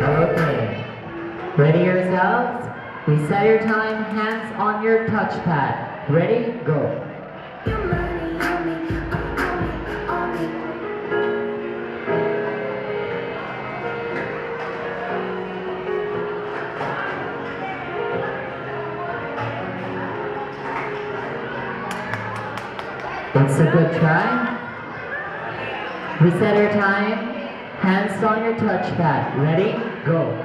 Okay. Ready yourselves? Reset your time, hands on your touchpad. Ready? Go. It's a good try. Reset your time, hands on your touchpad. Ready? Go.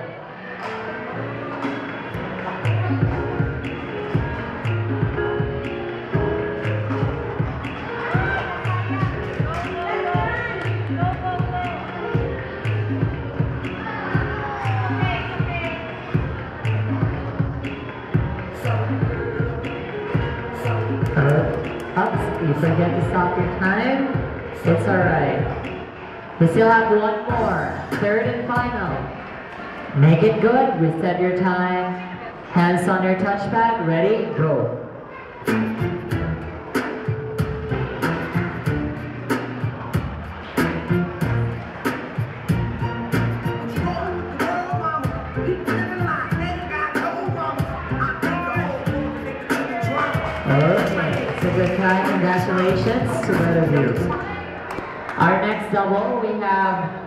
Ups, you forget to stop your time? It's alright. We still have one more, third and final. Make it good, reset your time. Hands on your touchpad, ready, go. Okay, it's a good try. Congratulations to both of you. Our next double, we have